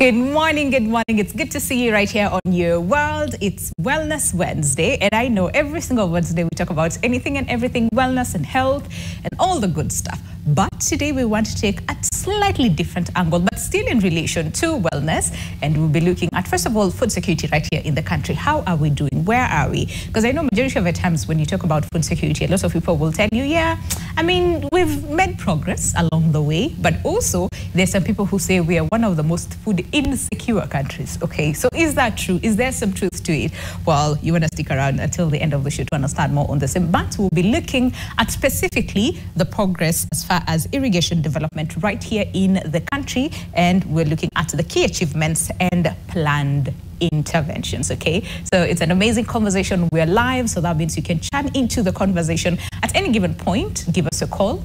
Good morning, good morning. It's good to see you right here on Your World. It's Wellness Wednesday, and I know every single Wednesday we talk about anything and everything wellness and health and all the good stuff. But today we want to take a slightly different angle, but still in relation to wellness. And we'll be looking at, first of all, food security right here in the country. How are we doing? Where are we? Because I know majority of the times when you talk about food security, a lot of people will tell you, yeah, I mean, we've made progress along the way, but also there's some people who say we are one of the most food insecure countries. Okay, so is that true? Is there some truth to it? Well, you want to stick around until the end of the show to understand more on this. But we'll be looking at specifically the progress as far as irrigation development right here in the country, and we're looking at the key achievements and planned interventions. Okay, so it's an amazing conversation. We're live, so that means you can chime into the conversation at any given point. Give us a call,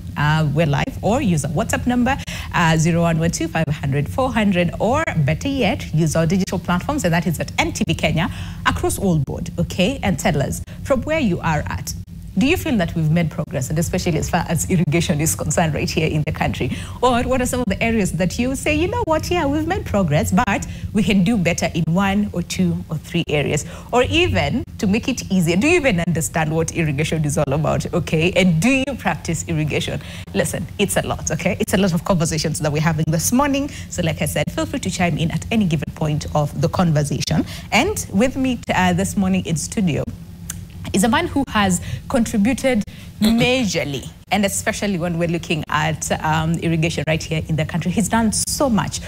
we're live, or use our WhatsApp number 0112 500 400, or better yet, use our digital platforms, and that is at NTV Kenya across all board. Okay, and tell us from where you are at. Do you feel that we've made progress, and especially as far as irrigation is concerned right here in the country? Or what are some of the areas that you say, you know what, yeah, we've made progress, but we can do better in 1 or 2 or 3 areas? Or even, to make it easier, do you even understand what irrigation is all about, okay? And do you practice irrigation? Listen, it's a lot, okay? It's a lot of conversations that we're having this morning. So like I said, feel free to chime in at any given point of the conversation. And with me this morning in studio is a man who has contributed majorly, and especially when we're looking at irrigation right here in the country. He's done so much,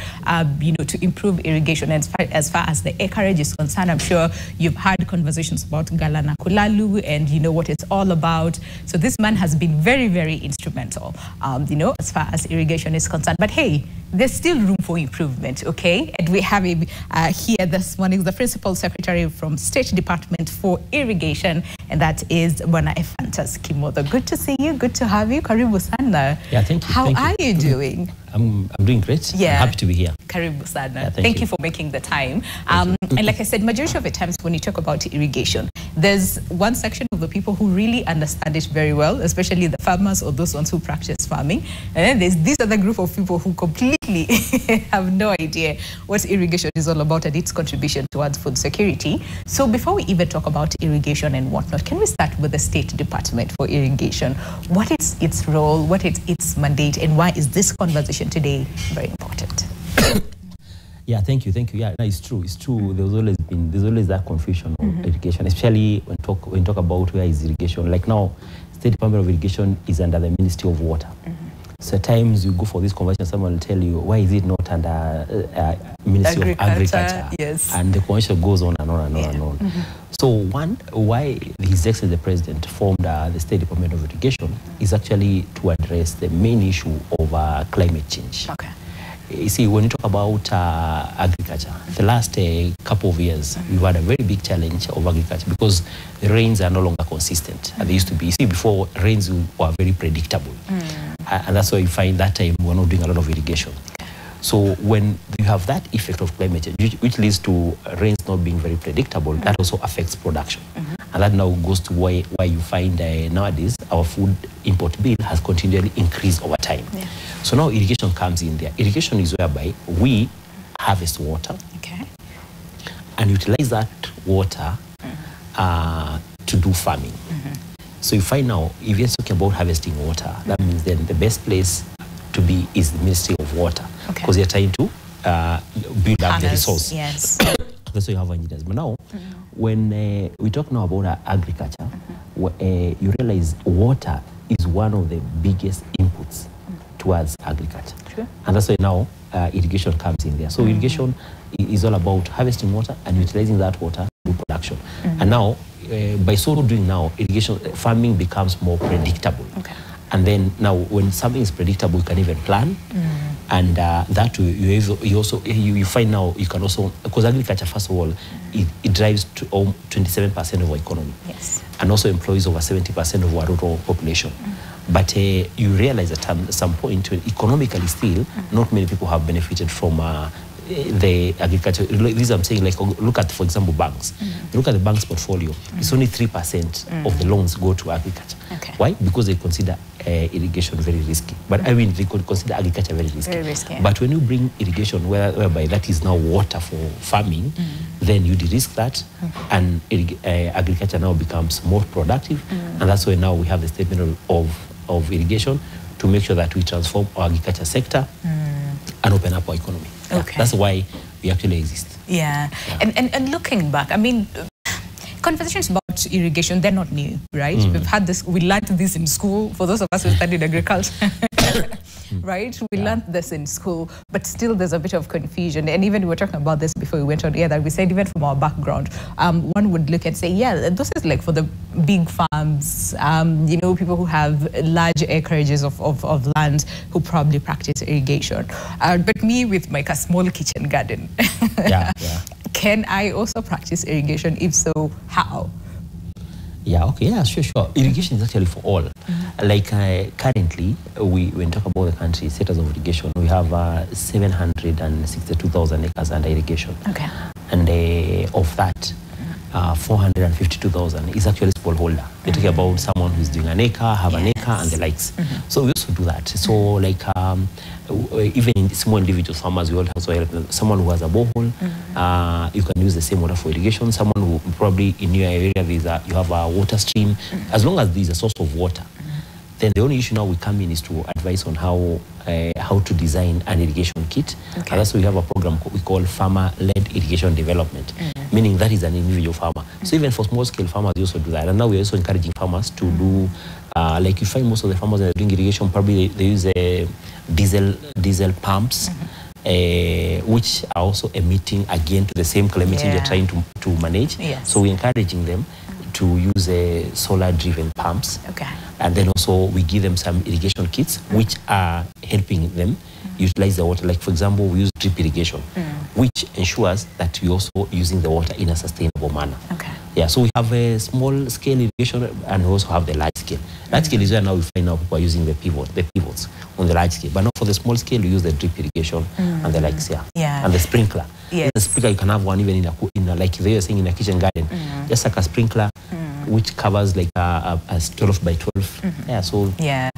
you know, to improve irrigation. And as far as the acreage is concerned, I'm sure you've had conversations about Galana Kulalu and you know what it's all about. So this man has been very, very instrumental, you know, as far as irrigation is concerned. But hey, there's still room for improvement, okay? And we have him here this morning, the Principal Secretary from State Department for Irrigation, and that is Ephantus Kimotho. Good to see you. Good to have you. Karibu sana. Yeah, thank you. How are you doing? I'm doing great. Yeah. I'm happy to be here. Karibu sana. Yeah, thank you for making the time. And like I said, majority of the times when you talk about irrigation, there's one section of the people who really understand it very well, especially the farmers or those ones who practice farming. And then there's this other group of people who completely have no idea what irrigation is all about and its contribution towards food security. So before we even talk about irrigation and whatnot, can we start with the State Department for Irrigation? What is its role? What is its mandate? And why is this conversation today very important? Yeah, thank you. Yeah, no, it's true. There's always that confusion of irrigation, especially when talk about where is irrigation. Like now, State Department of Irrigation is under the Ministry of Water. So at times you go for this conversation, someone will tell you, why is it not under Ministry of Agriculture? Yes. And the conversation goes on and on and on and on. So why His Excellency the President formed the State Department of Irrigation is actually to address the main issue of climate change. Okay. You see, when you talk about agriculture, the last couple of years, we've had a very big challenge of agriculture because the rains are no longer consistent as they used to be. You see, before, rains were very predictable. And that's why you find that time we're not doing a lot of irrigation. So when you have that effect of climate change, which leads to rains not being very predictable, that also affects production. And that now goes to why you find nowadays our food import bill has continually increased over time. So now irrigation comes in there. Irrigation is whereby we harvest water and utilize that water to do farming. So you find now, if you're talking about harvesting water, that means then the best place to be is the Ministry of Water, because you're trying to build up the resource. Yes. That's why you have engineers. But now, when we talk now about agriculture, you realize water is one of the biggest inputs towards agriculture. And that's why now irrigation comes in there. So irrigation is all about harvesting water and utilizing that water to do production. And now, by so doing now, irrigation farming becomes more predictable. And then now, when something is predictable, you can even plan. And that you find now you can also, because agriculture, first of all, it drives to 27% of our economy. And also employs over 70% of our rural population. But you realize that at some point, economically still, not many people have benefited from the agriculture. This I'm saying, like, look at, for example, banks. Look at the bank's portfolio. It's only 3% of the loans go to agriculture. Why? Because they consider irrigation very risky. But I mean, they could consider agriculture very risky. Very risky, yeah. But when you bring irrigation, whereby that is now water for farming, then you de-risk that, and agriculture now becomes more productive. And that's why now we have the statement of irrigation to make sure that we transform our agriculture sector and open up our economy. Okay. That's why we actually exist. Yeah. And looking back, I mean, conversations about irrigation, they're not new, right? We've had this, we learned this in school, for those of us who studied agriculture, right? We learned this in school, but still there's a bit of confusion. And even we were talking about this before we went on air, that we said even from our background, one would look and say, yeah, this is like for the big farms, you know, people who have large acreages of land who probably practice irrigation. But me with my small kitchen garden, can I also practice irrigation? If so, how? Yeah, okay, yeah, sure. Irrigation is actually for all. Like currently, when we talk about the country status of irrigation, we have 762,000 acres under irrigation. Okay. And of that, 452,000 is actually smallholder. We're talking about someone who's doing an acre, have an acre, and the likes. So we also do that. So like even in small individual farmers, we also help them. Someone who has a borehole, you can use the same water for irrigation. Someone who probably in your area you have a water stream. As long as there's a source of water, then the only issue now we come in is to advise on how to design an irrigation kit. Okay. And that's why we have a program we call farmer-led irrigation development, meaning that is an individual farmer. So even for small-scale farmers, we also do that. And now we're also encouraging farmers to do, like you find most of the farmers that are doing irrigation, probably they use diesel pumps, which are also emitting again to the same climate change you're trying to manage. Yes. So we're encouraging them to use solar-driven pumps. Okay. And then also we give them some irrigation kits, which are helping them utilize the water. Like, for example, we use drip irrigation, which ensures that we're also using the water in a sustainable manner. Okay. Yeah, so we have a small-scale irrigation, and we also have the large-scale. Large-scale is where now we find now people are using the pivots on the large scale. But now for the small scale, we use the drip irrigation and the likes, and the sprinkler. Yes. The sprinkler, you can have one even in a like they were saying, in a kitchen garden. Just like a sprinkler, which covers like a 12 by 12. Yeah, so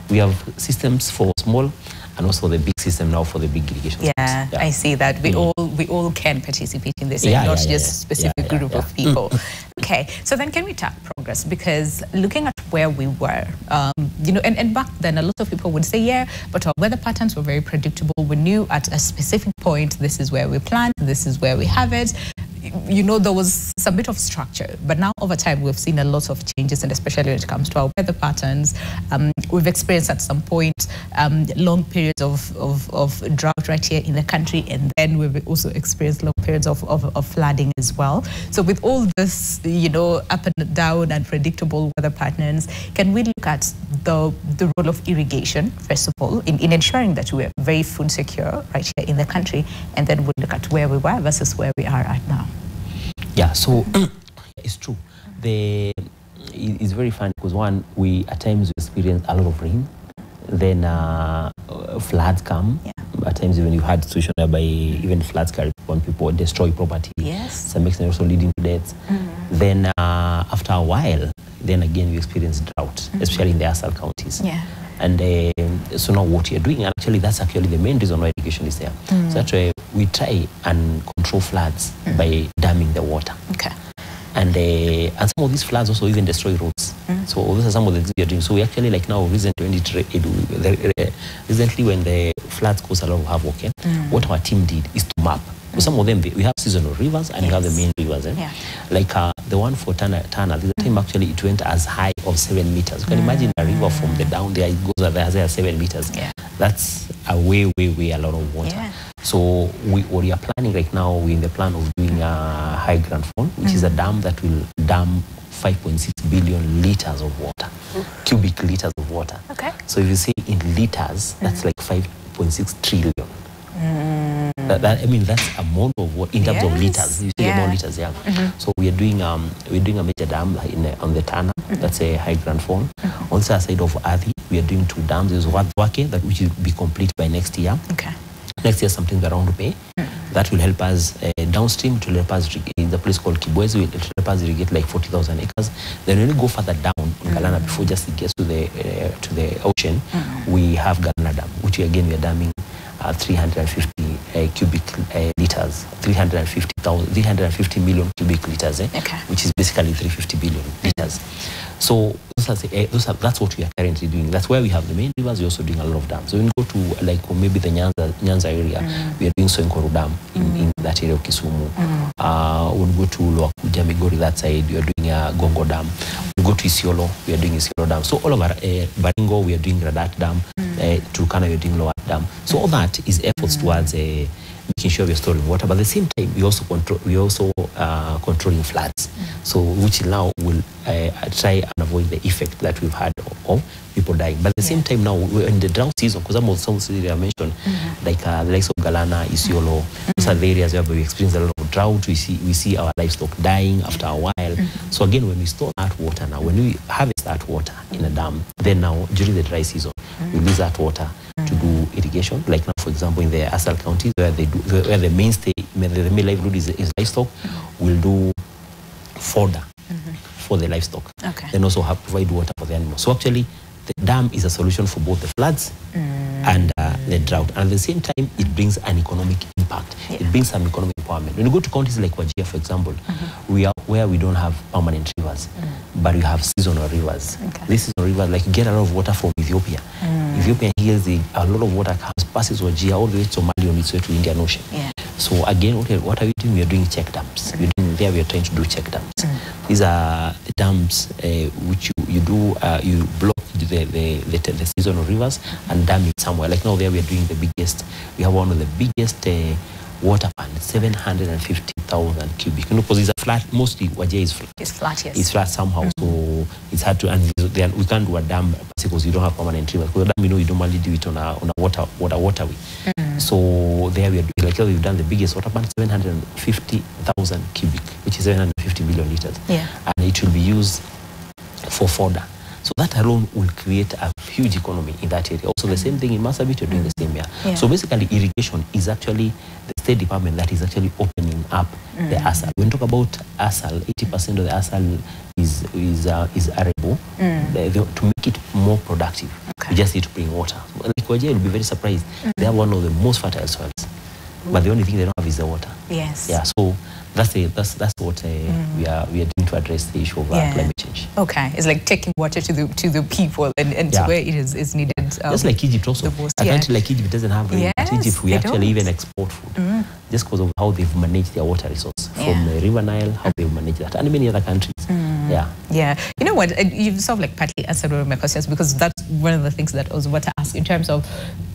we have systems for small and also the big system now for the big irrigation systems. I see that. We all can participate in this, not just specific group of people. Okay, so then can we track progress? Because looking at where we were, you know, and back then a lot of people would say, but our weather patterns were very predictable. We knew at a specific point, this is where we plant, this is where we have it. You know, there was some bit of structure, but now over time we've seen a lot of changes, and especially when it comes to our weather patterns, we've experienced at some point long periods of drought right here in the country, and then we've also experienced long periods of flooding as well. So with all this, you know, up and down and predictable weather patterns, can we look at the role of irrigation, first of all, in ensuring that we're very food secure right here in the country, and then we'll look at where we were versus where we are right now? Yeah, so it's true. It's very fun because one, we at times experience a lot of rain, then floods come. At times even you had situation whereby even floods carry on people, destroy property. Yes. Some extent also leading to deaths. Then after a while, then again we experience drought, especially in the ASAL counties. Yeah. And so now what you're doing, actually that's actually the main reason why irrigation is there. So that's why we try and control floods by damming the water. Okay. And some of these floods also even destroy roads. So those are some of the things we are doing. So we actually, like now recently when the floods caused a lot of havoc, what our team did is to map. So some of them, we have seasonal rivers and we have the main rivers. Like the one for Tana, the time actually it went as high of 7 meters. You can imagine a river from the down there, it goes as high as 7 meters. That's a way a lot of water. So what we are planning right now, we're in the plan of doing a high Grand Fund, which is a dam that will dam 5.6 billion liters of water, cubic liters of water. Okay. So if you say in liters, that's like 5.6 trillion. I mean, that's amount of water in terms of liters. You say about liters, So we are doing a major dam on the Tana. That's a high Grand Fund. Also aside of Athi, we are doing 2 dams. There's Wadwake that which will be complete by next year. Okay. Next year, something around to pay. That will help us downstream. It will help us in the place called Kibwezi. It will help us irrigate like 40,000 acres. Then when we go further down, Galana before just it gets to the ocean. We have Galana Dam, which again we are damming 350 cubic liters, 350 million cubic liters, which is basically 350 billion liters. So that's what we are currently doing. That's where we have the main rivers. We're also doing a lot of dams. So when we go to like maybe the Nyanza area, we are doing Soinkoru Dam in that area of Kisumu. When we go to Loakuja, Migori, that side, we are doing a Gongo Dam. We go to Isiolo, we are doing Isiolo Dam. So all over Baringo, we are doing Radat Dam. Turkana, we are doing Lower Dam. So all that is efforts towards making sure we are storing water, but at the same time we also controlling floods. So which now will try and avoid the effect that we've had of people dying. But at the same time now we're in the drought season, because some of the cities I mentioned, like the likes of Galana, Isiolo, those are the areas where we experience a lot of drought. We see our livestock dying after a while. So again, when we store that water now, when we harvest that water in a dam, then now during the dry season, we use that water to do irrigation. Like now, for example, in the Asal counties where the mainstay, the main livelihood is livestock, we'll do fodder for the livestock. Then also provide water for the animals. So actually, the dam is a solution for both the floods and the drought. And at the same time, it brings an economic impact. It brings some economic empowerment. When you go to counties like Wajir, for example, where we don't have permanent rivers, but we have seasonal rivers. This seasonal rivers, like you get a lot of water from Ethiopia. Ethiopia hears a lot of water passes Wajir all the way to Somalia on its way to Indian Ocean. So again, what are we doing? We are doing check dams. We are trying to do check dams. These are the dams which you block the seasonal rivers and dam it somewhere. Like now there we are doing we have one of the biggest water funds, 750,000 cubic. Because it's a flat, mostly Wajir is flat. It's flat, yes. It's flat somehow, so it's hard to, and we can't do a dam because you don't have permanent rivers. Because a dam, you normally do it on a waterway. So there we are doing, like we've done the biggest water plant, 750,000 cubic, which is 750 million liters. And it will be used for fodder. So that alone will create a huge economy in that area. Also the same thing in Marsabit, you're doing the same here. So basically irrigation is actually the State Department that is actually opening up the ASAL. When we talk about ASAL, 80% of the ASAL is arable. To make it more productive, you just need to bring water. Like Wajir will be very surprised. They have one of the most fertile soils. But the only thing they don't have is the water. So that's what we are doing to address the issue of climate change. It's like taking water to the people and to where it is needed. Just like Egypt also. A country like Egypt doesn't have rain. But Egypt, we actually even export food. Just because of how they've managed their water resource. From the River Nile, how they've managed that. And many other countries. You know what, you've sort of like partly answered one of my questions, because that's one of the things that I was about to ask in terms of,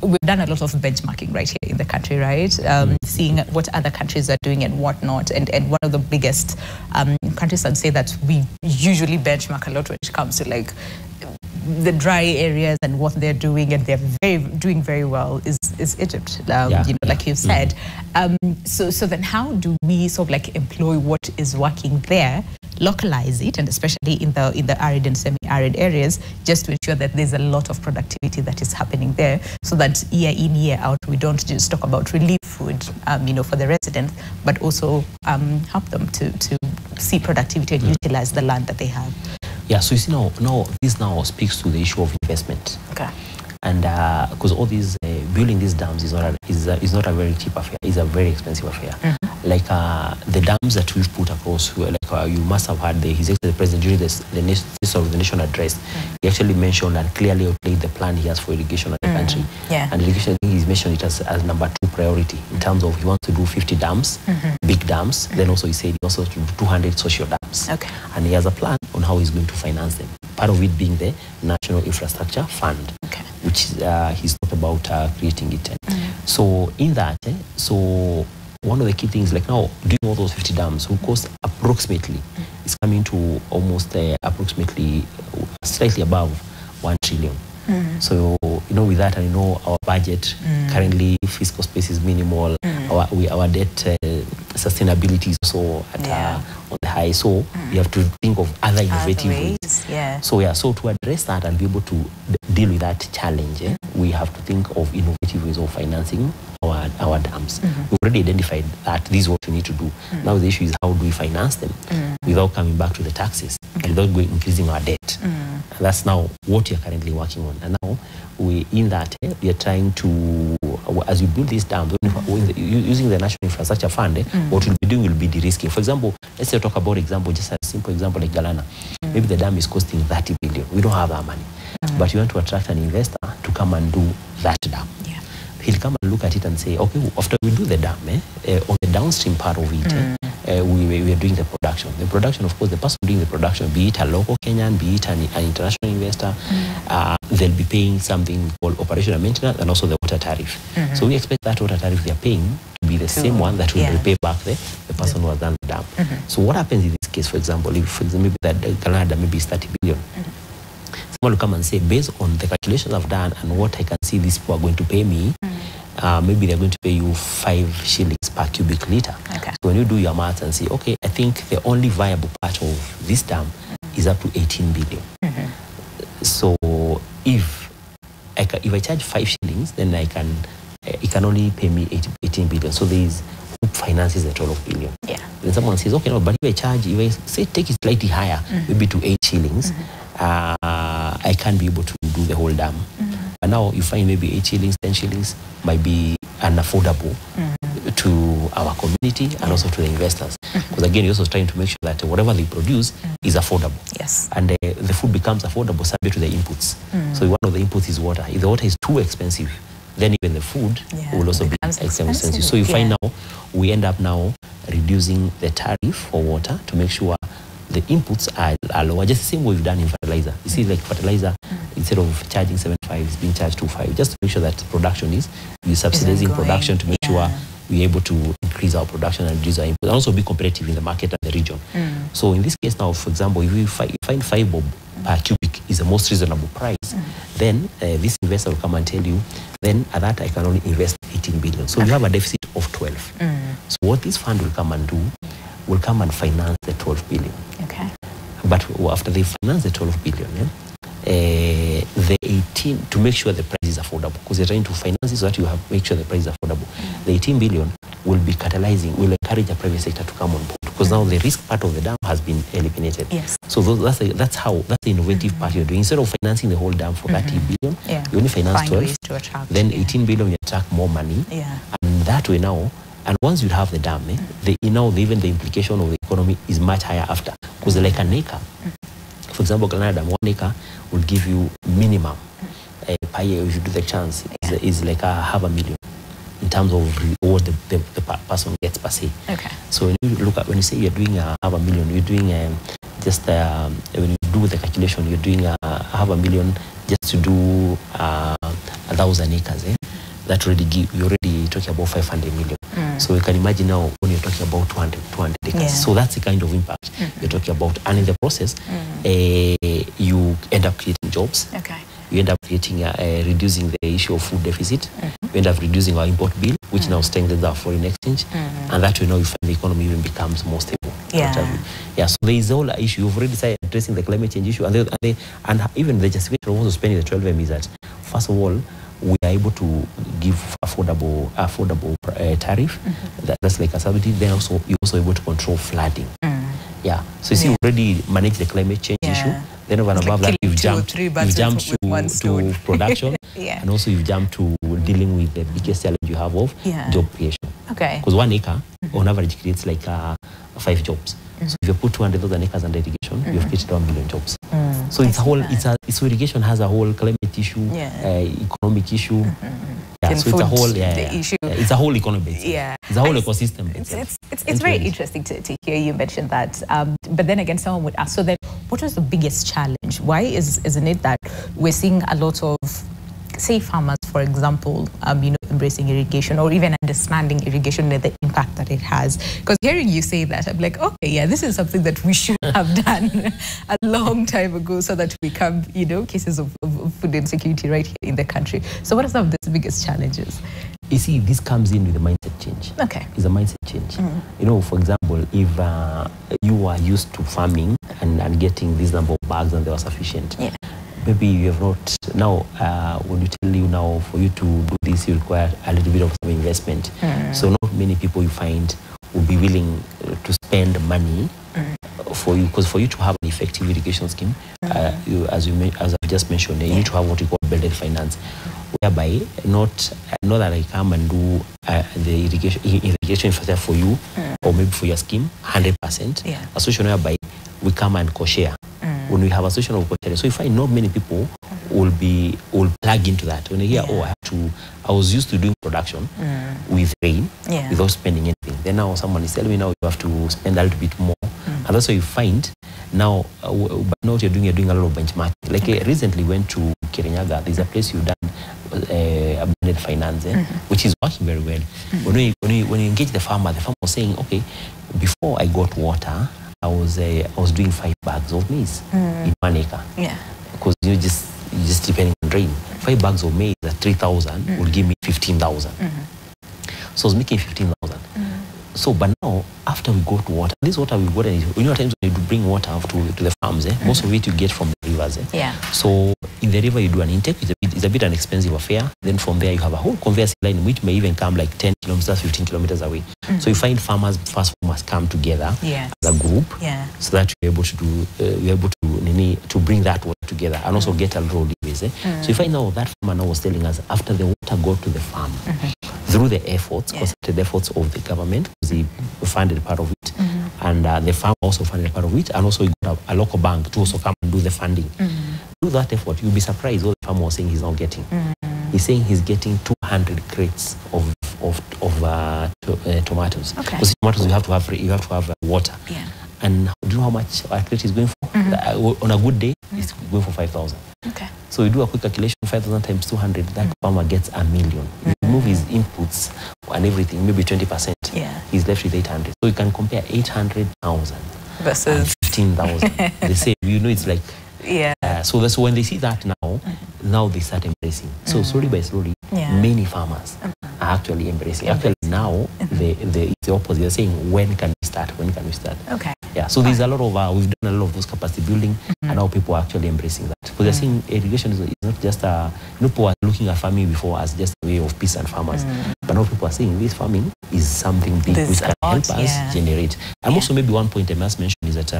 we've done a lot of benchmarking right here in the country, right? Seeing what other countries are doing and whatnot. And one of the biggest countries I'd say that we usually benchmark a lot when it comes to like the dry areas and what they're doing, and they're doing very well, is Egypt, like you said. So then how do we sort of like employ what is working there, localize it, and especially in the arid and semi-arid areas, just to ensure that there's a lot of productivity that is happening there, so that year in, year out, we don't just talk about relief food, for the residents, but also help them to see productivity and utilize the land that they have. So you see now this now speaks to the issue of investment. And because all these building these dams is not a very cheap affair. It's a very expensive affair. Like the dams that we've put across, like you must have heard His Excellency the President during the Nation address. He actually mentioned and clearly outlined the plan he has for irrigation in the country. And irrigation, I think he's mentioned it as number 2 priority in terms of he wants to do 50 dams, big dams. Then also he said he also to do 200 social dams. And he has a plan on how he's going to finance them. Part of it being the National Infrastructure Fund, which he's talked about creating it. So in that, so one of the key things, like now doing all those 50 dams will cost approximately, it's coming to almost approximately slightly above 1 trillion. So with that, and our budget currently fiscal space is minimal. Our debt sustainability is also at on the high. So we have to think of other innovative ways. So to address that and be able to deal with that challenge, we have to think of innovative ways of financing our dams. We've already identified that this is what we need to do. Now the issue is how do we finance them without coming back to the taxes and without increasing our debt. And that's now what you're currently working on. And now we are trying to, as you build these dams, using the National Infrastructure Fund, what we'll be doing will be de-risking. For example, let's say talk about just a simple example like Galana. Maybe the dam is costing 30 billion. We don't have that money. But you want to attract an investor to come and do that dam. He'll come and look at it and say, okay, after we do the dam, on the downstream part of it, we are doing the production. The production, of course, the person doing the production, be it a local Kenyan, be it an international investor, they'll be paying something called operational maintenance and also the water tariff. So we expect that water tariff they're paying to be the same one that will repay back the person who has done the dam. So what happens in this case, for example, if maybe that Canada maybe is 30 billion, someone will come and say, based on the calculations I've done and what I can see these people are going to pay me, maybe they're going to pay you 5 shillings per cubic liter. So when you do your maths and say, okay, I think the only viable part of this dam is up to 18 billion. So if I charge 5 shillings, then it can only pay me 18 billion. So there is who finances the 12 billion. Then someone says, okay, no, but if I say take it slightly higher, maybe to 8 shillings, I can't be able to do the whole dam. And now you find maybe 8 shillings, 10 shillings might be unaffordable to our community and also to the investors. Because again, you're also trying to make sure that whatever they produce is affordable. And the food becomes affordable subject to the inputs. So one of the inputs is water. If the water is too expensive, then even the food will also be expensive. So you find now, we end up now reducing the tariff for water to make sure the inputs are lower, just the same way we've done in fertilizer. You see, like fertilizer, instead of charging 7.5, it's being charged 2.5, just to make sure that production we're subsidizing production to make sure we're able to increase our production and reduce our input, and also be competitive in the market and the region. So in this case now, for example, if we find 5 bob per cubic is the most reasonable price, then this investor will come and tell you, then at that I can only invest 18 billion. So you have a deficit of 12. So what this fund will come and do, will come and finance the 12 billion. But after they finance the 12 billion, the 18, to make sure the price is affordable, because they're trying to finance it so that you have make sure the price is affordable. The 18 billion will be catalyzing, will encourage the private sector to come on board, because now the risk part of the dam has been eliminated. So that's the innovative part you're doing. Instead of financing the whole dam for 30 billion, you only finance 12, then 18 billion you attract more money, and that way now. And once you have the dam, even the implication of the economy is much higher after. Because like an acre, for example, Canada, 1 acre will give you minimum per year, if you do the chance, is like $500,000 in terms of what the person gets per se. So when you look at, when you say you're doing $500,000, you're doing when you do the calculation, you're doing $500,000 just to do 1,000 acres. That you're already talking about 500 million. So you can imagine now when you're talking about 200 acres. So that's the kind of impact you're talking about. And in the process, you end up creating jobs. You end up creating, reducing the issue of food deficit. You end up reducing our import bill, which now strengthens our foreign exchange. And that way now you find the economy even becomes more stable. So there is all issue. You've already started addressing the climate change issue. And even the justification of also spending the 12 M is that, first of all, we are able to give affordable tariff. That's like a subsidy. Then also you're also able to control flooding. So you see, we already manage the climate change issue. Then over and above that, you've jumped to production, and also you've jumped to dealing with the biggest challenge you have of job creation. Because 1 acre on average creates like 5 jobs. So if you put 200,000 acres under irrigation, you've created 1 million jobs. So it's a whole. So irrigation has a whole climate issue, economic issue. So it's a whole. Issue. It's a whole economy. It's a whole ecosystem. It's very interesting to hear you mention that. But then again, someone would ask, so then, what was the biggest challenge? Why isn't it that we're seeing a lot of, say, farmers, for example, embracing irrigation or even understanding irrigation and the impact that it has? Because hearing you say that, I'm like, okay, this is something that we should have done a long time ago, so that we come, cases of food insecurity right here in the country. So what are some of the biggest challenges? You see, this comes in with a mindset change. It's a mindset change. For example, if you are used to farming and getting this number of bags and they were sufficient, maybe you have not, now when you tell you now for you to do this, you require a little bit of some investment. So not many people you find will be willing to spend money for you, because for you to have an effective irrigation scheme, as I've just mentioned, you need to have what we call blended finance, whereby not that I come and do the irrigation infrastructure for you, or maybe for your scheme 100%. A solution whereby we come and co-share. When we have a solution of co-share, so you find not many people will plug into that. When they hear, oh, I was used to doing production with rain without spending anything. Then now someone is telling me now you have to spend a little bit more. And that's why you find now, but now what you're doing a lot of benchmarking. Like recently went to Kirinyaga, there's a place you've done a blended finance, which is working very well. When you engage the farmer was saying, okay, before I got water, I was doing 5 bags of maize in 1 acre. Because you just depending on rain. 5 bags of maize at 3,000 will give me 15,000. So I was making 15,000. So, but now, after we got water, this water we got, you know, times when you do bring water to the farms, most of it you get from the rivers. So, in the river you do an intake, it's a bit an expensive affair. Then from there you have a whole conveyor line, which may even come like 10 kilometers, 15 kilometers away. So you find farmers come together as a group, so that you're able to bring that water together and also get a lot of leaves. So you find now that farmer now was telling us, after the water got to the farm, through the efforts, concerted efforts of the government, because he funded part of it, and the farm also funded part of it, and also he got a local bank to also come and do the funding. Do that effort, you'll be surprised what the farmer was saying he's not getting. He's saying he's getting 200 crates of tomatoes. Because tomatoes you have to have water. And do you know how much a crate is going for? On a good day, it's going for 5,000. So you do a quick calculation, 5,000 times 200, that farmer gets 1 million. You remove his inputs and everything, maybe 20%. He's left with 800. So you can compare 800,000 versus 15,000. They say, you know, it's like, so that's when they see that now they start embracing. So slowly by slowly, many farmers are actually embracing. Actually now, it's the opposite. They're saying, when can we start? When can we start? So there's a lot of, we've done a lot of those capacity building, and now people are actually embracing that. Because they're saying irrigation is not just people are looking at farming before as just a way of peasant farmers. But now people are saying this farming is something big which can help us generate. And also maybe one point I must mention is that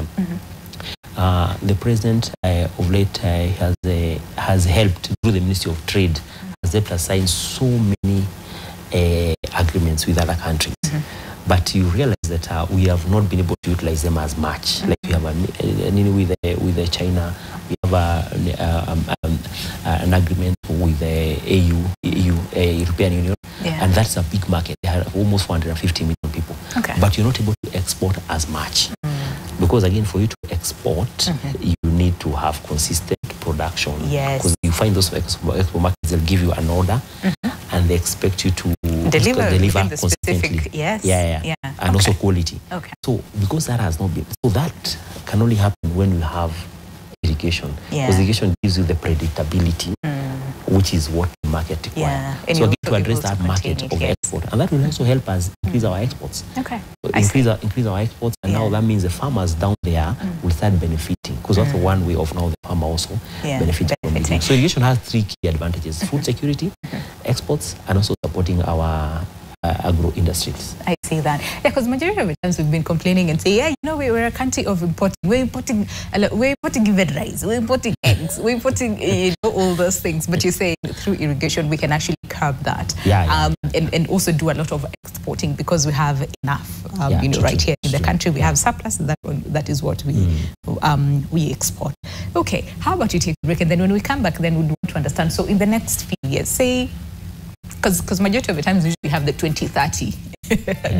the president of late has helped through the Ministry of Trade, has helped us sign so many agreements with other countries. But you realize that we have not been able to utilize them as much. Like we have with China, we have an agreement with the European Union, and that's a big market. They have almost 450 million people. But you're not able to export as much. Because again, for you to export, you need to have consistent production. Because you find those export markets, they'll give you an order, and they expect you to deliver consistently. And also quality. So because that has not been, so that can only happen when we have irrigation. Because irrigation gives you the predictability, which is what the market requires. So again, to address that market of export, and that will also help us increase our exports. Increase our exports, and now that means the farmers down there will start benefiting, because that's one way of now the farmer also benefiting from it. So irrigation has 3 key advantages: food security, exports, and also supporting our agro industries. I see that. Because majority of the times we've been complaining and say, we're a country of importing. We're importing even rice. We're importing eggs. We're importing all those things. But you say through irrigation we can actually curb that. And also do a lot of exporting, because we have enough. Right here in the country we have surplus. That is what we export. Okay. How about you take a break, and then when we come back, then we'd want to understand. So in the next few years, say, because majority of the times we usually have the 2030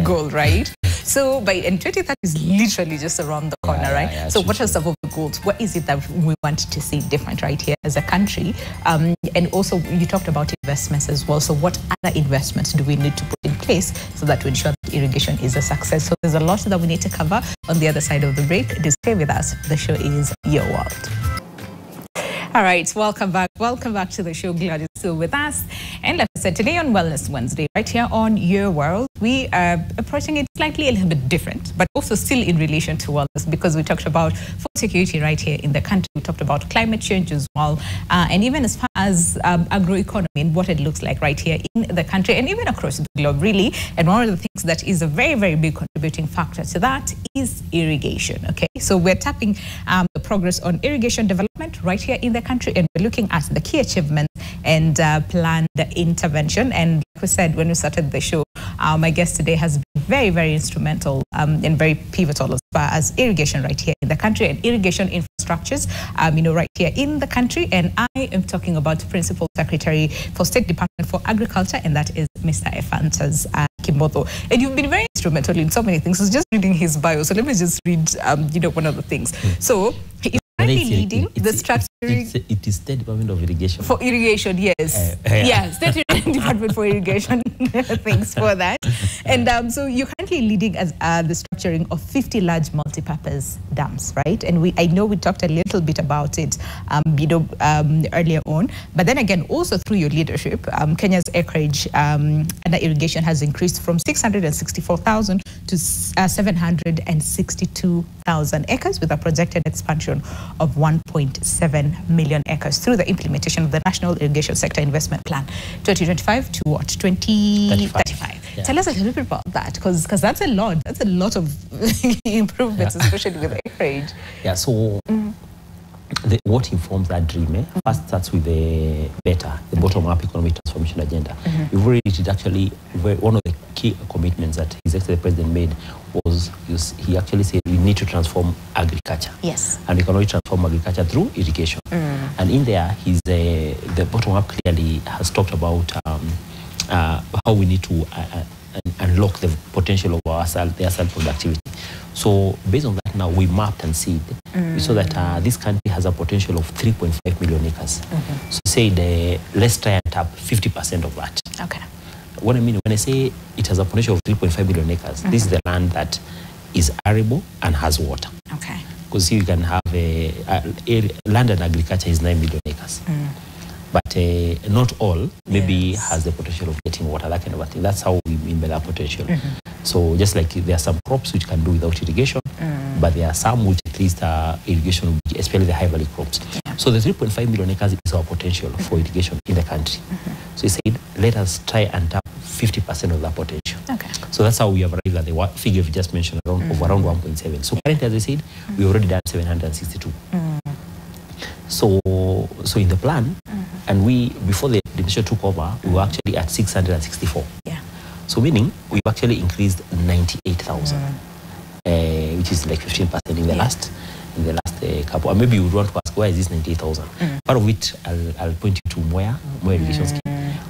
goal, right? So and 2030 is literally just around the corner, right? So what are some of the goals? What is it that we want to see different right here as a country? And also you talked about investments as well. So what other investments do we need to put in place so that to ensure that irrigation is a success? So there's a lot that we need to cover on the other side of the break. Do stay with us. The show is Your World. All right, welcome back. Welcome back to the show. Glad you're still with us. And like I said, today on Wellness Wednesday, right here on Your World, we are approaching it slightly a little bit different, but also still in relation to wellness, because we talked about food security right here in the country. We talked about climate change as well, and even as far as agroeconomy and what it looks like right here in the country and even across the globe, really. And one of the things that is a very, very big contributing factor to that is irrigation. Okay, so we're tapping the progress on irrigation development right here in the country, and we're looking at the key achievements and planned intervention. And like we said when we started the show, my guest today has been very, very instrumental and very pivotal as far as irrigation right here in the country and irrigation infrastructures, right here in the country. And I am talking about Principal Secretary for State Department for Agriculture, and that is Mr. Ephantus Kimotho. And you've been very instrumental in so many things. I was just reading his bio, so let me just read, one of the things. So he leading the structuring. It is State Department of Irrigation. For irrigation, yes. Yeah, State Department for Irrigation. Thanks for that. And so you're currently leading as the structuring of 50 large multi-purpose dams, right? And I know we talked a little bit about it, earlier on. But then again, also through your leadership, Kenya's acreage under irrigation has increased from 664,000 to 762,000 acres, with a projected expansion of 1.7 million acres through the implementation of the National Irrigation Sector Investment Plan 2025 to what? 2035. Yeah. Tell us a little bit about that, because that's a lot. That's a lot of improvements, especially with acreage. Yeah, so what informs that dream first starts with the the bottom-up economic transformation agenda. We've already did actually, one of the key commitments that His Excellency the President made was he actually said we need to transform agriculture. Yes. And we can only transform agriculture through irrigation. And in there, the bottom-up clearly has talked about how we need to unlock the potential of our asset productivity. So based on that, now we mapped and said we saw that this country has a potential of 3.5 million acres. So said let's try and tap 50% of that. Okay. What I mean when I say it has a potential of 3.5 million acres, this is the land that is arable and has water. Okay. Because you can have land and agriculture is 9 million acres. But not all maybe has the potential of getting water, that kind of a thing. That's how we mean by that potential. So just like there are some crops which can do without irrigation, but there are some which at least irrigation, especially the high value crops. So the 3.5 million acres is our potential for irrigation in the country. So he said, let us try and tap 50% of that potential. Okay. So that's how we have arrived at the figure we just mentioned of around 1.7. So currently, as I said, we've already done 762. So in the plan, and before the administration took over, we were actually at 664. Yeah. So meaning we've actually increased 98,000, which is like 15% in the last couple. And maybe you would want to ask, why is this 98,000? Part of it, I'll point you to Moya irrigation scheme,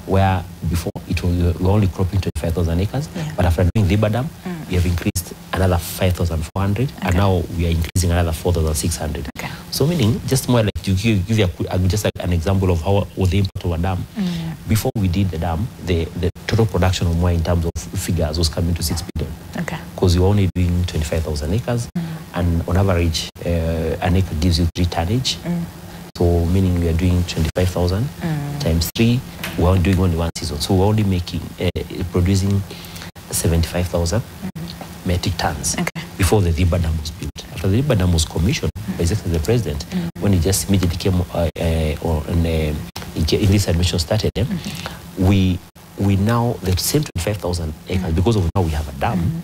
where before it was we were only cropping 25,000 acres, but after doing the dam, we have increased another 5,400, and now we are increasing another 4,600. Okay. So meaning, just more like to give you just like an example of how was the impact of a dam. Before we did the dam, the total production of more in terms of figures was coming to 6 billion. Okay. Because you're only doing 25,000 acres, and on average, an acre gives you 3 tonnage. So meaning we are doing 25,000 times 3. We're only doing only one season. So we're only making producing 75,000 metric tons before the River Dam was built. After the River Dam was commissioned by the President, when he just immediately came in this admission started, we now, the same 25,000 acres, because of now we have a dam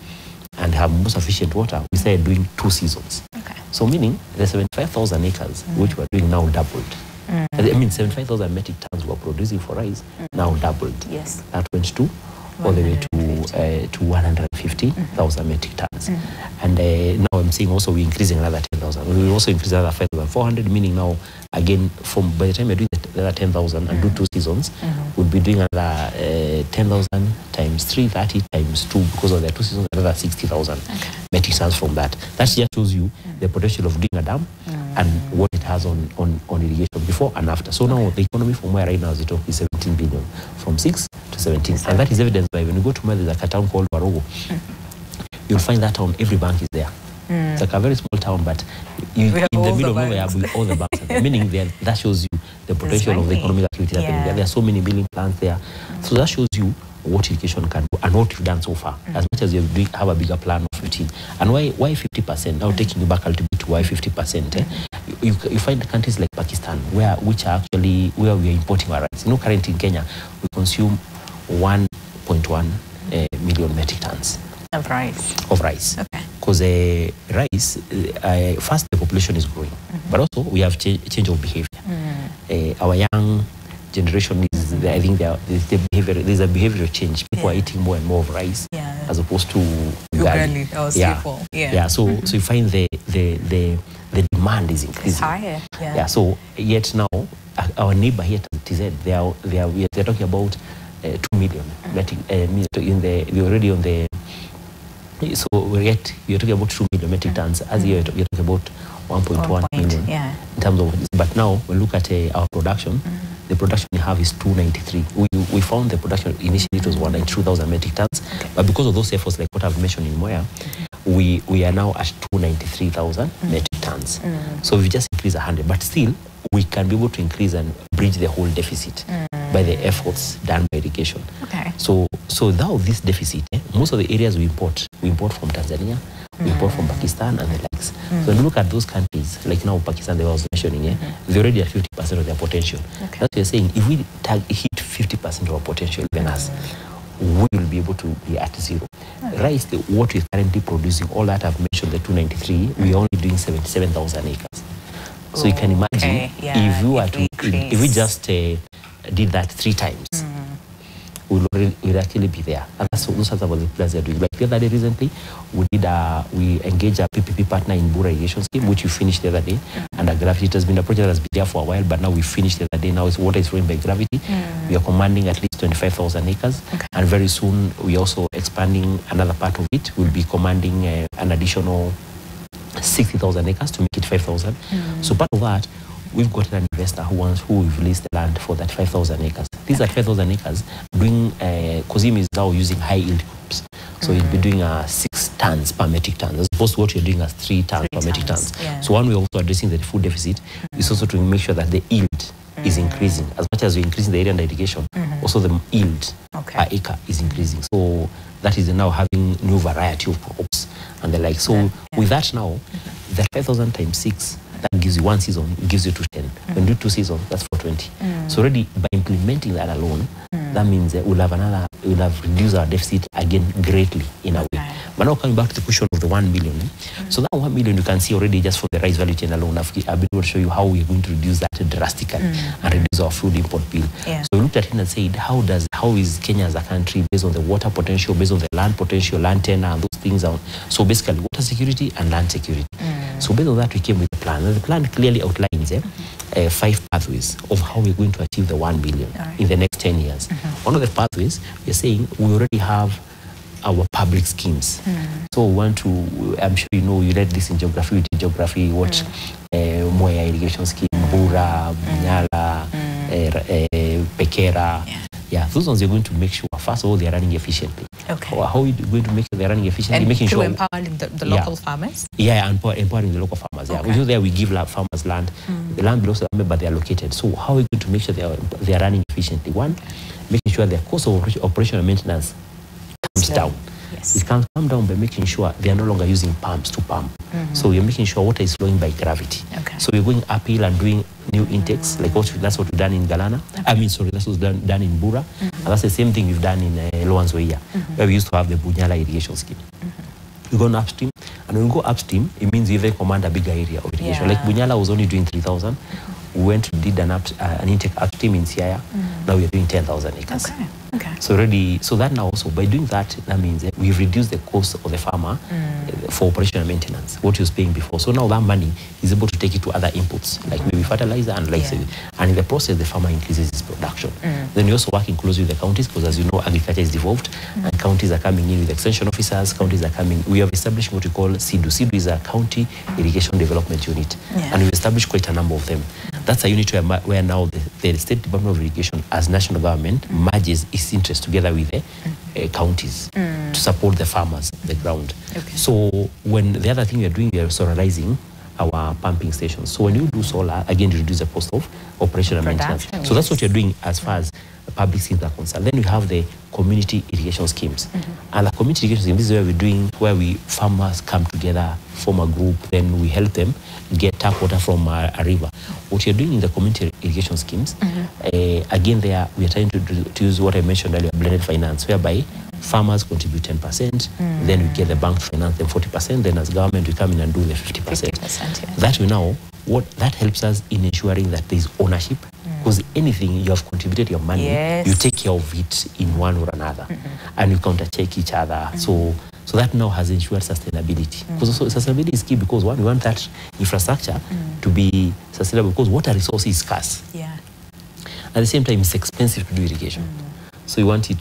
and have more sufficient water, we started doing 2 seasons. Okay. So meaning the 75,000 acres, which we're doing now doubled. I mean 75,000 metric tons we're producing for rice, now doubled. Yes. That went to all the way to 150,000 metric tons. And now I'm saying also we're increasing another 10,000. We will also increase another 5,400, meaning now, again, by the time we're doing the other 10,000 and do 2 seasons, we'll be doing another 10,000 times 330 times 2, because of the 2 seasons, another 60,000 metric tons from that. That just shows you the potential of doing a dam and what it has on irrigation before and after. So now the economy from where right now is 17 billion, from 6 to 17. And that is evidenced by when you go to where there's like a town called Warogo, you'll find that town, every bank is there. It's like a very small town, but in the middle of nowhere with all the banks, meaning that shows you the potential of the economic activity happening there. There are so many milling plants there. So that shows you what irrigation can do and what we've done so far. As much as you have a bigger plan of 15. And why 50%? Now taking you back a little bit to why 50%. You find countries like Pakistan which are actually where we are importing our rice. You know, currently in Kenya we consume 1.1 million metric tons of rice. Okay. Because rice, first the population is growing, but also we have change of behavior. Our young generation is, I think there's a behavioral change. People are eating more and more of rice as opposed to ugali or staple. So you find the demand is increasing. It's higher. So yet now our neighbor here at TZ, they're talking about 2 million. We're already on the. So you're talking about 2 million metric tons. As you're talking about 1.1 million in terms of this. But now when we look at our production, the production we have is 293. We found the production initially it was 192,000 metric tons, but because of those efforts like what I've mentioned in Moya, we are now at 293,000 metric tons. So we just increased 100, but still we can be able to increase and bridge the whole deficit by the efforts done by irrigation. So now this deficit, most of the areas we import from Tanzania, we import from Pakistan and the likes. So when you look at those countries, like now Pakistan, they was mentioning, they're already at 50% of their potential. That's what you're saying. If we hit 50% of our potential, then us, we will be able to be at zero. Rice, what we're currently producing, all that I've mentioned, the 293, we're only doing 77,000 acres. So you can imagine if we just did that 3 times, we'll actually be there. And that's those are some of the plans they're doing. Like the other day recently, we engaged a PPP partner in Bura Irrigation Scheme, which we finished the other day. And Gravity, it has been a project that's been there for a while, but now we finished the other day. Now water is flowing by Gravity. We are commanding at least 25,000 acres. And very soon, we're also expanding another part of it. We'll be commanding an additional 60,000 acres to make it 5,000. So part of that, we've got an investor who will release the land for that 5,000 acres. These are 5,000 acres doing, Kozim is now using high yield crops. So he'll be doing 6 tons per metric ton, as opposed to what you're doing as 3 tons per metric tons. So one way also addressing the food deficit is also to make sure that the yield is increasing. As much as we're increasing the area under irrigation, also the yield per acre is increasing. So that is now having new variety of crops and the like. So with that now, the 5,000 times 6, that gives you 1 season, it gives you 210. When you do 2 seasons, that's 420. So already by implementing that alone, that means we'll have reduced our deficit again greatly in a way. But now coming back to the question of the 1 million. So that 1 million you can see already just for the rice value chain alone. I've been able to show you how we're going to reduce that drastically and reduce our food import bill. So we looked at it and said, how is Kenya as a country based on the water potential, based on the land potential, land tenure and those things. So basically water security and land security. So based on that we came with a plan. And the plan clearly outlines 5 pathways of how we're going to achieve the 1 billion in the next 10 years. One of the pathways, we're saying we already have our public schemes. So we want to, I'm sure you know, you read this in geography, what Moya Irrigation Scheme, Bura, Bunyala, Pekera. Those ones you're going to make sure, first of all, they're running efficiently. How are you going to make sure they're running efficiently? And making sure empowering the local farmers? Empowering the local farmers. Which there we give farmers land. The land belongs to them, but they are located. So how are we going to make sure they are running efficiently? One, making sure their cost of operational maintenance comes down. It can come down by making sure they are no longer using pumps to pump. So we're making sure water is flowing by gravity. So we're going uphill and doing new intakes, like that's what we've done in Galana. That's what's done in Bura. And that's the same thing we've done in Loanzoia, where we used to have the Bunyala irrigation scheme. We go upstream, and when we go upstream, it means we even command a bigger area of irrigation. Like Bunyala was only doing 3,000. We went to did an intake upstream in Siaya. Now we are doing 10,000 acres. So already, so that now also by doing that, that means we've reduced the cost of the farmer for operational maintenance, what he was paying before. So now that money is able to take it to other inputs, like maybe fertilizer and like and in the process the farmer increases his production. Then we're also working closely with the counties, because as you know, agriculture is devolved, and counties are coming in with extension officers. Counties are coming. We have established what we call SIDU. SIDU is a county irrigation development unit, and we've established quite a number of them. That's a unit where now the State Department of Irrigation as national government merges its interest together with the counties to support the farmers on the ground. So when the other thing we are doing, we are solarizing our pumping stations. So when you do solar, again, you reduce the cost of operation and maintenance. So that's what you're doing as far as public schemes are concerned. Then we have the community irrigation schemes. And the community irrigation scheme, this is where we're doing, where farmers come together, form a group, then we help them get tap water from a river. What you're doing in the community irrigation schemes, again, there we are trying to use what I mentioned earlier, blended finance, whereby farmers contribute 10%, then we get the bank to finance them 40%, then as government we come in and do the 50%. 50%, yeah. That we now, that helps us in ensuring that there is ownership, because anything you have contributed your money, you take care of it in one or another, and you counter-check each other. So that now has ensured sustainability. Because sustainability is key, because one, we want that infrastructure to be sustainable, because water resource is scarce. Yeah. At the same time, it's expensive to do irrigation. So you want to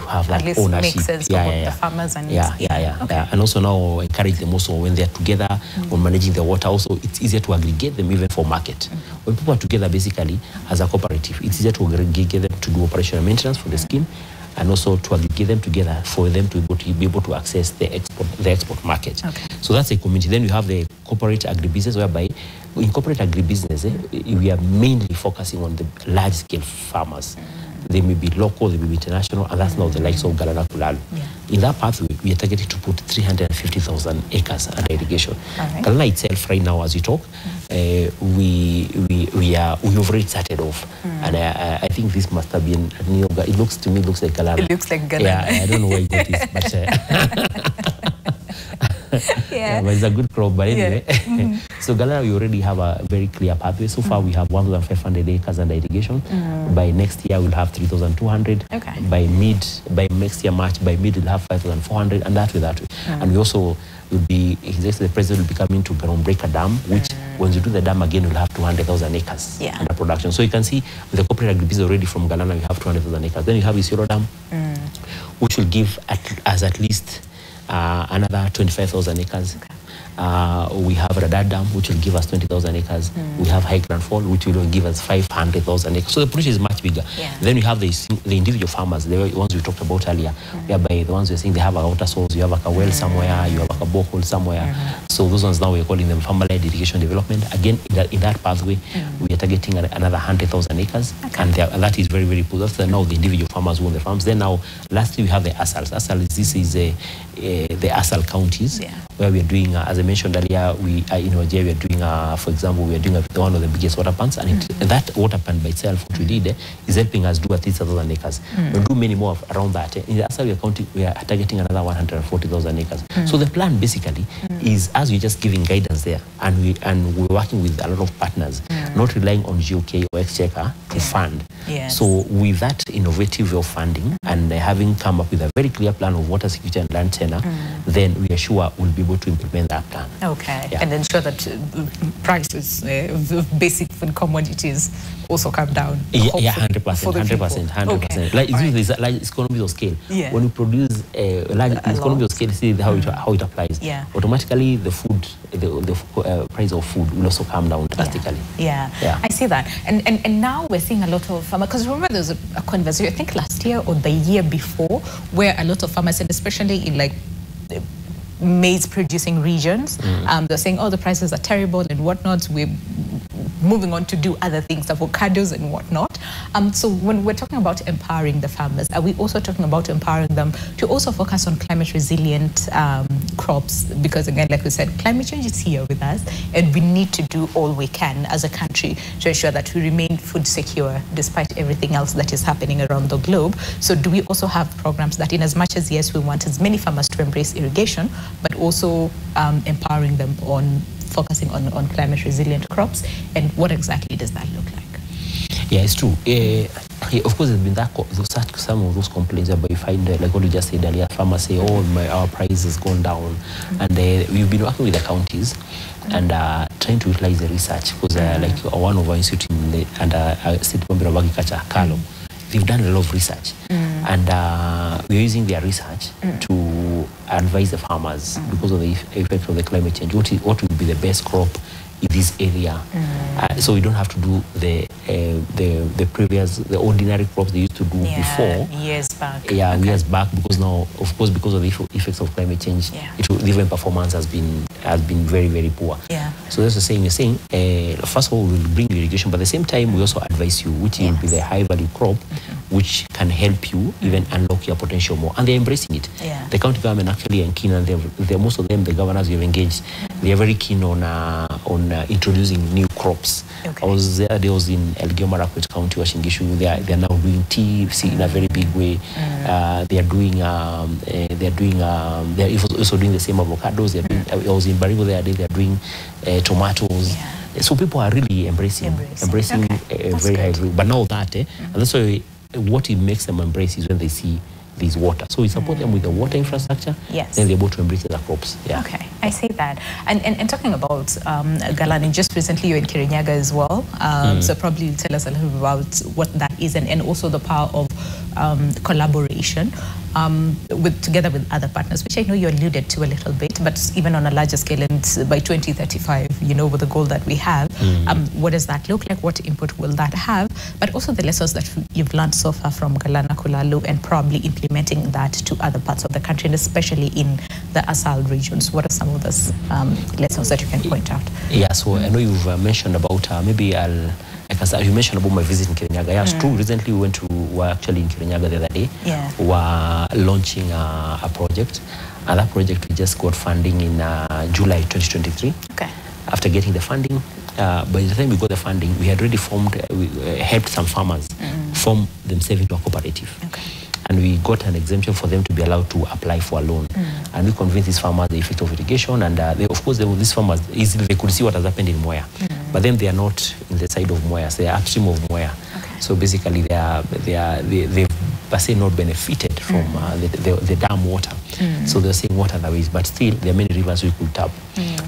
have that ownership. Makes sense for the farmers and and also now encourage them also when they're together on managing the water. Also, it's easier to aggregate them even for market. When people are together, basically as a cooperative, it's easier to aggregate them to do operational maintenance for the scheme, and also to aggregate them together for them to be able to access the export market. So that's a community. Then we have the corporate agribusiness, whereby in corporate agribusiness, we are mainly focusing on the large-scale farmers. They may be local, they may be international, and that's now the likes of Galana Kulalu. In that pathway, we are targeting to put 350,000 acres under irrigation. Galana itself, right now, as we talk, we've already started off, and I think this must have been. It looks to me like Galana. It looks like Galana. Yeah, I don't know why it is, but. But it's a good crop, but anyway. So Galana, we already have a very clear pathway. So far, we have 1,500 acres under irrigation. By next year, we'll have 3,200. By next year, March, we'll have 5,400, and that way. And we also will be, the president will be coming to groundbreaker dam, which when you do the dam again, we'll have 200,000 acres under production. So you can see with the corporate agribusiness already from Galana, we have 200,000 acres. Then you have Isiolo Dam, which will give us at least another 25,000 acres. We have Radar Dam, which will give us 20,000 acres. We have High Grand Fall, which will give us 500,000 acres. So the potential is much bigger. Then we have the individual farmers, the ones we talked about earlier, whereby the ones we're saying they have a water source, you have a well somewhere, you have a borehole somewhere. So those ones now we're calling them farmer-led irrigation development. Again, in that pathway, we are targeting another 100,000 acres. And that is very, very good. That's now the individual farmers who own the farms. Then now, lastly, we have the ASALs. This is the ASAL counties, where we are doing, as I mentioned earlier, in Wajir, we are doing, for example, we are doing one of the biggest water plants, and that water plant by itself, what we did is helping us do at least 1,000 acres. We'll do many more around that. In the ASAL, we are targeting another 140,000 acres. So the plan basically is, as we're just giving guidance there, and we're working with a lot of partners, not relying on GOK or Exchequer to fund. So with that innovative way of funding, and having come up with a very clear plan of water security and land tenure, then we are sure we'll be able to implement that plan. And ensure that prices of basic food commodities also come down. 100%. Like it's economies of scale. When you produce large economies of scale, see how it applies. Automatically, the price of food will also come down drastically. I see that. And now we're seeing a lot of farmers, because remember there was a conversation, I think last year or the year before, where a lot of farmers, and especially in like maize producing regions, they're saying, oh, the prices are terrible and whatnot. We're moving on to do other things, avocados and whatnot. So when we're talking about empowering the farmers, are we also talking about empowering them to also focus on climate resilient crops? Because again, like we said, climate change is here with us, and we need to do all we can as a country to ensure that we remain food secure despite everything else that is happening around the globe. So do we also have programs that, in as much as, yes, we want as many farmers to embrace irrigation, but also empowering them on focusing on climate resilient crops, and what exactly does that look like? Yeah, it's true. Of course, there's been some of those complaints, but you find, like what you just said earlier, farmers say, oh, our price has gone down. And we've been working with the counties and trying to utilize the research, because like one of our institutes under State Department of Agriculture, Carlo, they've done a lot of research, and we're using their research to advise the farmers because of the effect of the climate change. What will be the best crop in this area? So we don't have to do the ordinary crops they used to do before. Years back. Years back, because now, of course, because of the effects of climate change, the even performance has been has been very, very poor. Yeah. So that's the saying. We're saying, first of all, we'll bring irrigation, but at the same time, we also advise you, which will be the high-value crop, which can help you even unlock your potential more. And they're embracing it. Yeah. The county government actually are keen, and they're most of them, the governors we have engaged, they are very keen on introducing new crops. Okay. I was there in Elgeyo Marakwet County, Washingishu. They are now doing tea in a very big way. They are also doing the same avocados. I was in Barigo the other day. They are doing tomatoes. Yeah. So people are really embracing very high. But now that, and that's why what it makes them embrace is when they see these water. So we support them with the water infrastructure. Yes. Then they're able to embrace the crops. Yeah. Okay, I see that. And talking about Galani, just recently you're in Kirinyaga as well. So probably you'll tell us a little bit about what that is and also the power of collaboration together with other partners, which I know you alluded to a little bit, but even on a larger scale, and by 2035, you know, with the goal that we have, what does that look like? What input will that have? But also the lessons that you've learned so far from Galana Kulalu and probably implementing that to other parts of the country, and especially in the ASAL regions. What are some of those lessons that you can point out? Yeah, so I know you've mentioned about, maybe you mentioned about my visit in Kirinyaga. Yeah, it's true. Recently, we were actually in Kirinyaga the other day. Yeah. We were launching a project. And that project, we just got funding in July 2023. Okay. After getting the funding, by the time we got the funding, we had already helped some farmers form themselves into a cooperative. Okay. And we got an exemption for them to be allowed to apply for a loan. And we convinced these farmers the effect of irrigation. And of course, these farmers, easily they could see what has happened in Mwea. But then they are not in the side of Mwea, so they are upstream of Mwea. Okay. So basically, they've per se not benefited from the dam water. So they're saying what other ways, but still there are many rivers we could tap.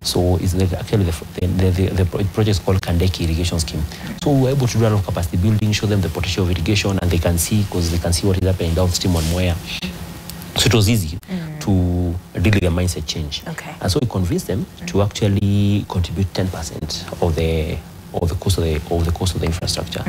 So it's actually the project is called Kandeki Irrigation Scheme. So we were able to do a lot of capacity building, show them the potential of irrigation, and they can see, because they can see what is happening downstream on Mwea. So it was easy to deal with their mindset change. Okay. And so we convinced them to actually contribute 10% of the cost of the infrastructure.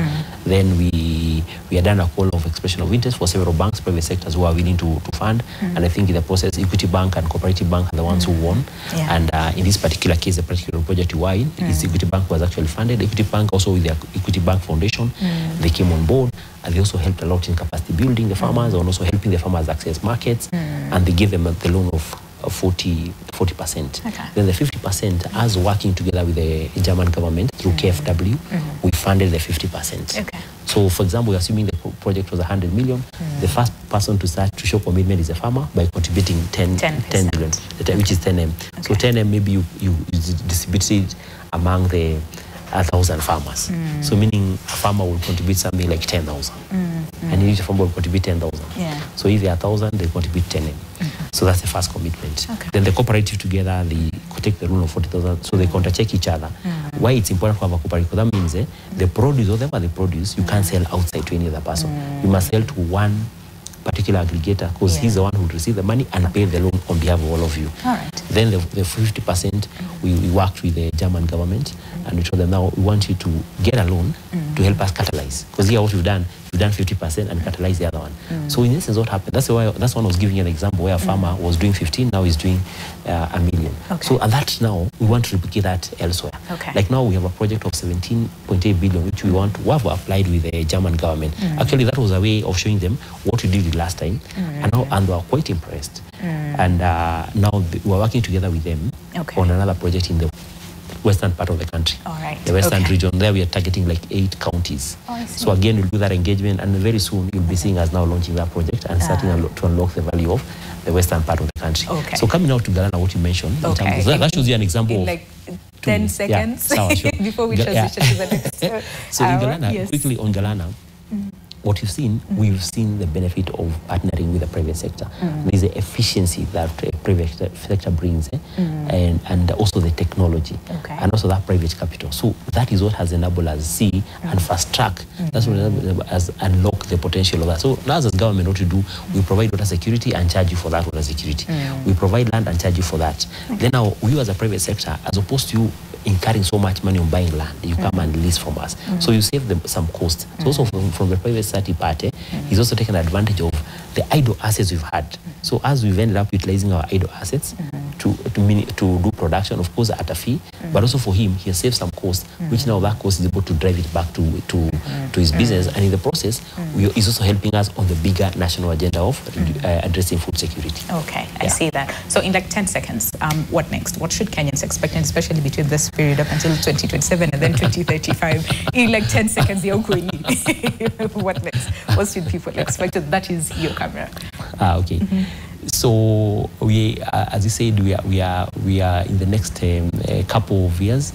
Then we had done a call of expression of interest for several banks, private sectors who are willing to fund. And I think in the process, Equity Bank and Cooperative Bank are the ones who won. Yeah. And in this particular case, the particular project you are in, Equity Bank was actually funded. Equity Bank also with the Equity Bank Foundation, they came on board. And they also helped a lot in capacity building the farmers, and also helping the farmers access markets. And they gave them the loan of 40%. Okay. Then the 50%, us working together with the German government through KfW, we funded the 50%. Okay. So, for example, assuming the project was 100 million, the first person to start to show commitment is a farmer by contributing 10 million, which is 10M. Okay. So 10M, maybe you distribute it among the 1,000 farmers. So meaning a farmer will contribute something like 10,000. And each farmer will contribute 10,000. Yeah. So if they are 1,000, they contribute 10M. So that's the first commitment. Okay. Then the cooperative together, they could take the loan of 40,000, so they counter-check each other. Why it's important to have a cooperative? Because that means the produce, whatever they produce, you can't sell outside to any other person. You must sell to one particular aggregator, because he's the one who will receive the money and pay the loan on behalf of all of you. All right. Then the 50%, we worked with the German government, and we told them, now we want you to get a loan to help us catalyze. Because here what we've done 50% and catalyze the other one. So in essence, what happened? That's one I was giving you an example where a farmer was doing 15, now he's doing $1 million. Okay. So and that now we want to replicate that elsewhere. Okay. Like now we have a project of 17.8 billion, which we have applied with the German government. Actually, that was a way of showing them what we did last time, and they were quite impressed. And now we're working together with them on another project in the western part of the country. All right. The western region. There we are targeting like 8 counties. Oh, so again, we'll do that engagement, and very soon you'll be seeing us now launching that project and starting to unlock the value of the western part of the country. Okay. So coming out to Galana, what you mentioned, in terms of that shows you an example in like 10 seconds before we transition to the next. So in Galana, quickly on Galana, what we've seen the benefit of partnering with the private sector. There's the efficiency that the private sector brings, and also the technology, and also that private capital. So that is what has enabled us to see and fast track. That's what has unlocked the potential of that. So now as government, what to do, we provide water security and charge you for that water security. We provide land and charge you for that. Then now, you as a private sector, as opposed to you incurring so much money on buying land, you come and lease from us. So you save them some cost. So also from the private party, he's also taken advantage of the idle assets we've had. So as we've ended up utilizing our idle assets to do production, of course, at a fee, but also for him, he has saved some cost, which now that cost is able to drive it back to his business. And in the process, he's also helping us on the bigger national agenda of addressing food security. Okay, I see that. So in like 10 seconds, what next? What should Kenyans expect, and especially between this period up until 2027 and then 2035? In like 10 seconds, what next? What should people expect? That is your camera. Okay. So we, as you said, we are in the next couple of years,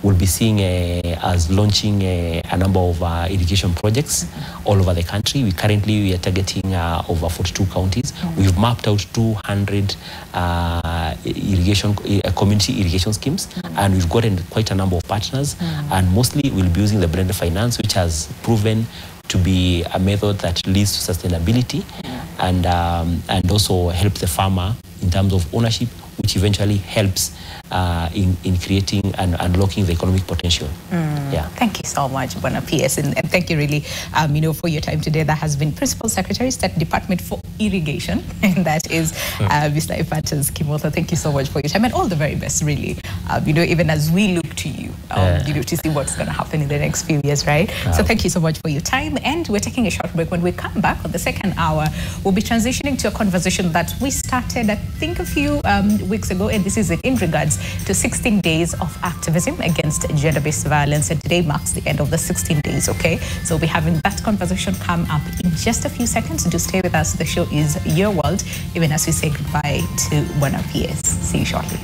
we'll be seeing us launching a number of irrigation projects all over the country. We are targeting over 42 counties. We've mapped out 200 community irrigation schemes, and we've gotten quite a number of partners. And mostly we'll be using the blended finance, which has proven to be a method that leads to sustainability and also help the farmer in terms of ownership, which eventually helps in creating and unlocking the economic potential. Yeah. Thank you so much, Bona PS, and thank you really, for your time today. That has been Principal Secretary, State Department for Irrigation, and that is Mr. Ephantus Kimotho. Thank you so much for your time, and all the very best, really. Even as we look to you, to see what's going to happen in the next few years, right? So thank you so much for your time, and we're taking a short break. When we come back on the second hour, we'll be transitioning to a conversation that we started, I think, a few weeks ago, and this is in regards to 16 days of activism against gender-based violence, and today marks the end of the 16 days, okay? So we'll be having that conversation come up in just a few seconds. Do stay with us. The show is Your World, even as we say goodbye to Bona PS. See you shortly.